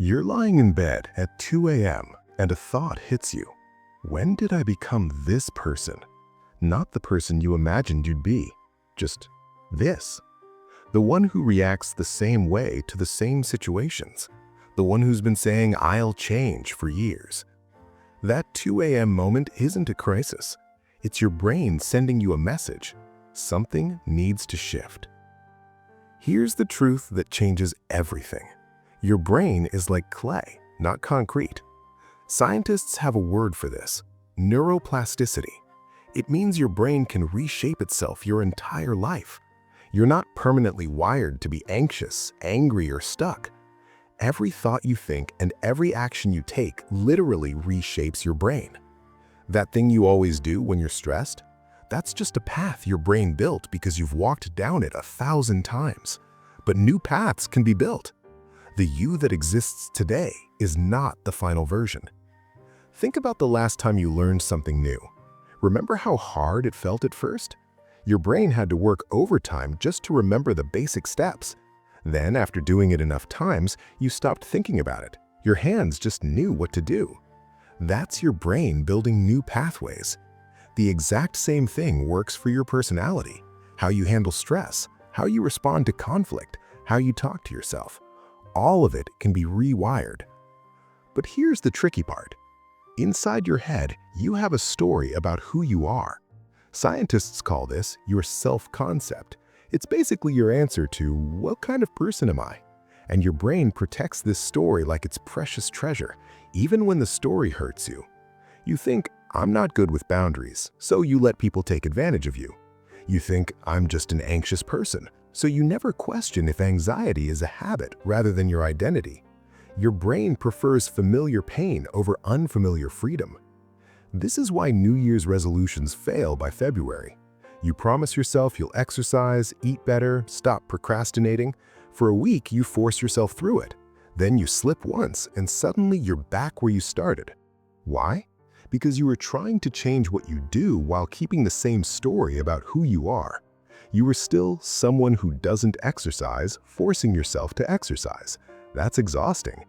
You're lying in bed at 2 a.m. and a thought hits you. When did I become this person? Not the person you imagined you'd be, just this. The one who reacts the same way to the same situations. The one who's been saying, "I'll change" for years. That 2 a.m. moment isn't a crisis. It's your brain sending you a message. Something needs to shift. Here's the truth that changes everything. Your brain is like clay, not concrete. Scientists have a word for this: neuroplasticity. It means your brain can reshape itself your entire life. You're not permanently wired to be anxious, angry, or stuck. Every thought you think and every action you take literally reshapes your brain. That thing you always do when you're stressed? That's just a path your brain built because you've walked down it 1,000 times. But new paths can be built. The you that exists today is not the final version. Think about the last time you learned something new. Remember how hard it felt at first? Your brain had to work overtime just to remember the basic steps. Then, after doing it enough times, you stopped thinking about it. Your hands just knew what to do. That's your brain building new pathways. The exact same thing works for your personality, how you handle stress, how you respond to conflict, how you talk to yourself. All of it can be rewired. But here's the tricky part. Inside your head, you have a story about who you are. Scientists call this your self-concept. It's basically your answer to, what kind of person am I? And your brain protects this story like it's precious treasure, even when the story hurts you. You think, "I'm not good with boundaries," so you let people take advantage of you. You think, "I'm just an anxious person," so you never question if anxiety is a habit rather than your identity. Your brain prefers familiar pain over unfamiliar freedom. This is why New Year's resolutions fail by February. You promise yourself you'll exercise, eat better, stop procrastinating. For a week, you force yourself through it. Then you slip once, and suddenly you're back where you started. Why? Because you were trying to change what you do while keeping the same story about who you are. You were still someone who doesn't exercise, forcing yourself to exercise. That's exhausting.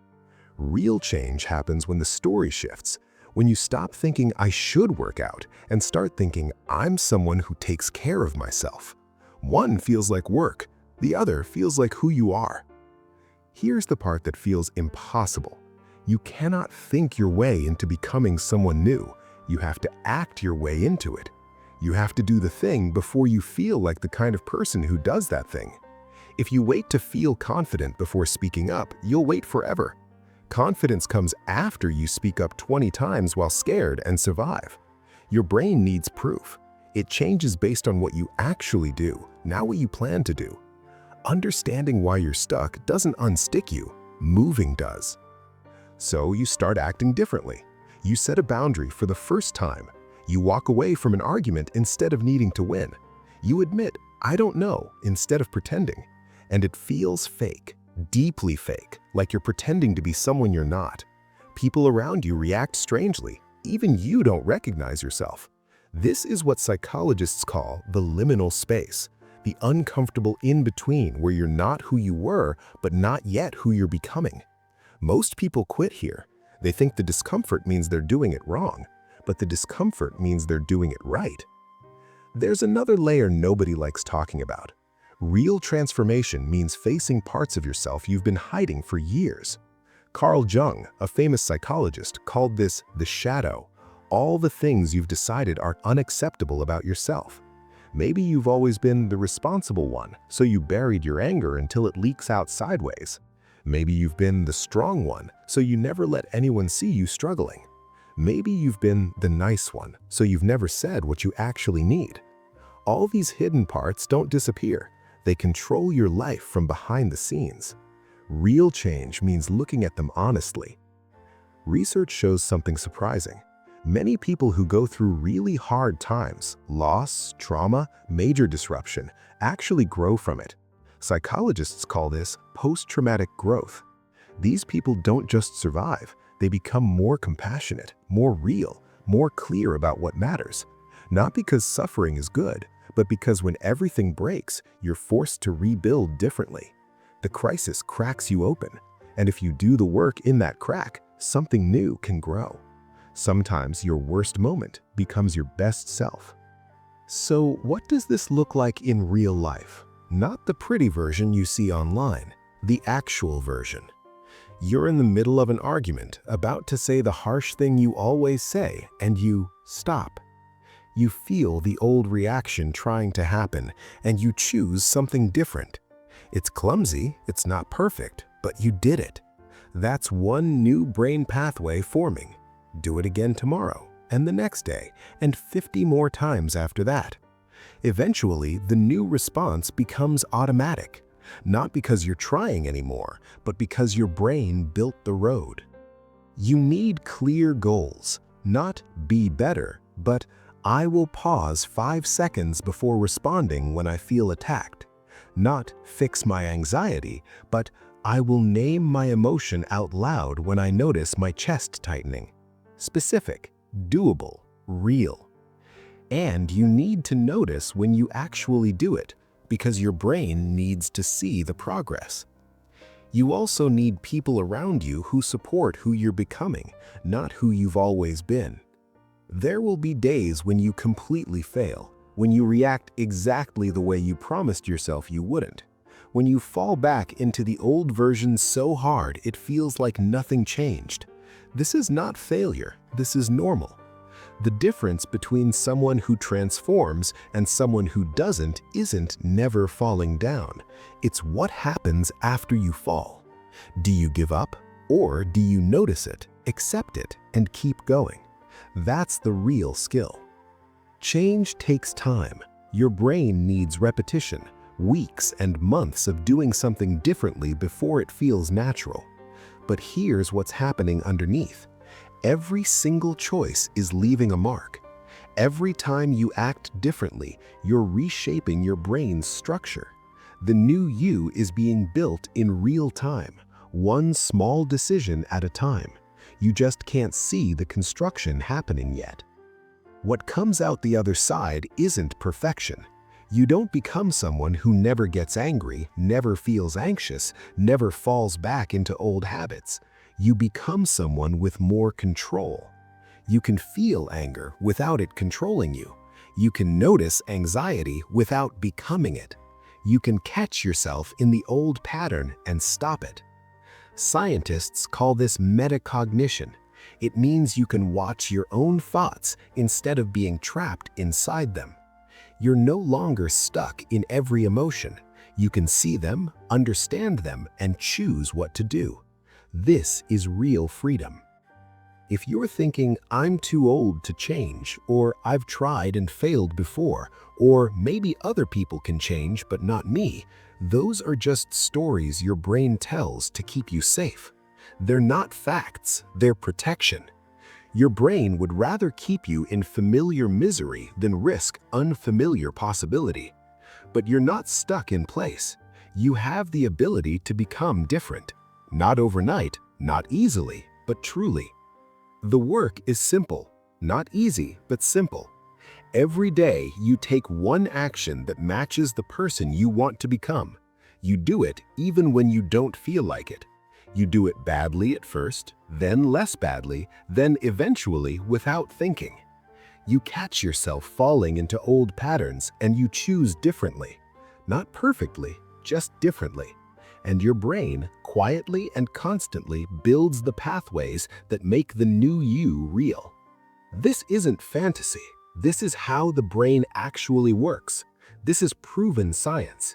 Real change happens when the story shifts, when you stop thinking, "I should work out," and start thinking, "I'm someone who takes care of myself." One feels like work, the other feels like who you are. Here's the part that feels impossible. You cannot think your way into becoming someone new. You have to act your way into it. You have to do the thing before you feel like the kind of person who does that thing. If you wait to feel confident before speaking up, you'll wait forever. Confidence comes after you speak up 20 times while scared and survive. Your brain needs proof. It changes based on what you actually do, not what you plan to do. Understanding why you're stuck doesn't unstick you, moving does. So you start acting differently. You set a boundary for the first time. You walk away from an argument instead of needing to win. You admit, "I don't know," instead of pretending. And it feels fake, deeply fake, like you're pretending to be someone you're not. People around you react strangely. Even you don't recognize yourself. This is what psychologists call the liminal space, the uncomfortable in-between where you're not who you were, but not yet who you're becoming. Most people quit here. They think the discomfort means they're doing it wrong, but the discomfort means they're doing it right. There's another layer nobody likes talking about. Real transformation means facing parts of yourself you've been hiding for years. Carl Jung, a famous psychologist, called this the shadow, all the things you've decided are unacceptable about yourself. Maybe you've always been the responsible one, so you buried your anger until it leaks out sideways. Maybe you've been the strong one, so you never let anyone see you struggling. Maybe you've been the nice one, so you've never said what you actually need. All these hidden parts don't disappear. They control your life from behind the scenes. Real change means looking at them honestly. Research shows something surprising. Many people who go through really hard times, loss, trauma, major disruption, actually grow from it. Psychologists call this post-traumatic growth. These people don't just survive, they become more compassionate, more real, more clear about what matters. Not because suffering is good, but because when everything breaks, you're forced to rebuild differently. The crisis cracks you open. And if you do the work in that crack, something new can grow. Sometimes your worst moment becomes your best self. So what does this look like in real life? Not the pretty version you see online, the actual version. You're in the middle of an argument, about to say the harsh thing you always say, and you stop. You feel the old reaction trying to happen, and you choose something different. It's clumsy, it's not perfect, but you did it. That's one new brain pathway forming. Do it again tomorrow, and the next day, and 50 more times after that. Eventually, the new response becomes automatic, not because you're trying anymore, but because your brain built the road. You need clear goals, not be better, but I will pause 5 seconds before responding when I feel attacked. Not fix my anxiety, but I will name my emotion out loud when I notice my chest tightening. Specific, doable, real. And you need to notice when you actually do it, because your brain needs to see the progress. You also need people around you who support who you're becoming, not who you've always been. There will be days when you completely fail, when you react exactly the way you promised yourself you wouldn't, when you fall back into the old version so hard it feels like nothing changed. This is not failure, this is normal. The difference between someone who transforms and someone who doesn't isn't never falling down. It's what happens after you fall. Do you give up, or do you notice it, accept it, and keep going? That's the real skill. Change takes time. Your brain needs repetition, weeks and months of doing something differently before it feels natural. But here's what's happening underneath. Every single choice is leaving a mark. Every time you act differently, you're reshaping your brain's structure. The new you is being built in real time, one small decision at a time. You just can't see the construction happening yet. What comes out the other side isn't perfection. You don't become someone who never gets angry, never feels anxious, never falls back into old habits. You become someone with more control. You can feel anger without it controlling you. You can notice anxiety without becoming it. You can catch yourself in the old pattern and stop it. Scientists call this metacognition. It means you can watch your own thoughts instead of being trapped inside them. You're no longer stuck in every emotion. You can see them, understand them, and choose what to do. This is real freedom. If you're thinking, I'm too old to change, or I've tried and failed before, or maybe other people can change but not me, those are just stories your brain tells to keep you safe. They're not facts, they're protection. Your brain would rather keep you in familiar misery than risk unfamiliar possibility. But you're not stuck in place. You have the ability to become different. Not overnight, not easily, but truly. The work is simple, not easy, but simple. Every day you take one action that matches the person you want to become. You do it even when you don't feel like it. You do it badly at first, then less badly, then eventually without thinking. You catch yourself falling into old patterns and you choose differently. Not perfectly, just differently. And your brain quietly and constantly builds the pathways that make the new you real. This isn't fantasy. This is how the brain actually works. This is proven science.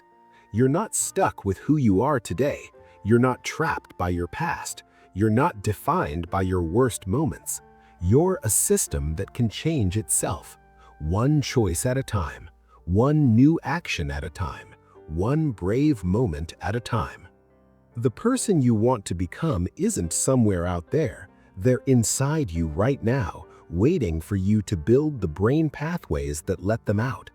You're not stuck with who you are today. You're not trapped by your past. You're not defined by your worst moments. You're a system that can change itself, one choice at a time, one new action at a time, one brave moment at a time. The person you want to become isn't somewhere out there. They're inside you right now, waiting for you to build the brain pathways that let them out.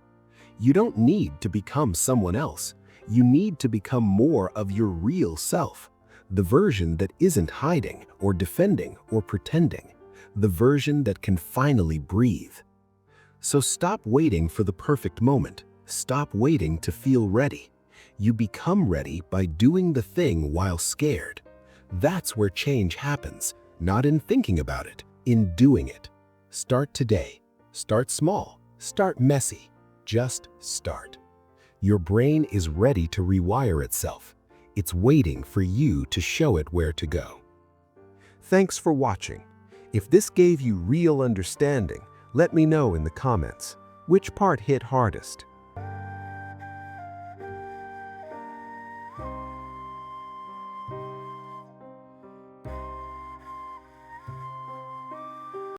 You don't need to become someone else. You need to become more of your real self, the version that isn't hiding or defending or pretending, the version that can finally breathe. So stop waiting for the perfect moment. Stop waiting to feel ready. You become ready by doing the thing while scared. That's where change happens, not in thinking about it, in doing it. Start today. Start small. Start messy. Just start. Your brain is ready to rewire itself. It's waiting for you to show it where to go. Thanks for watching. If this gave you real understanding, let me know in the comments. Which part hit hardest?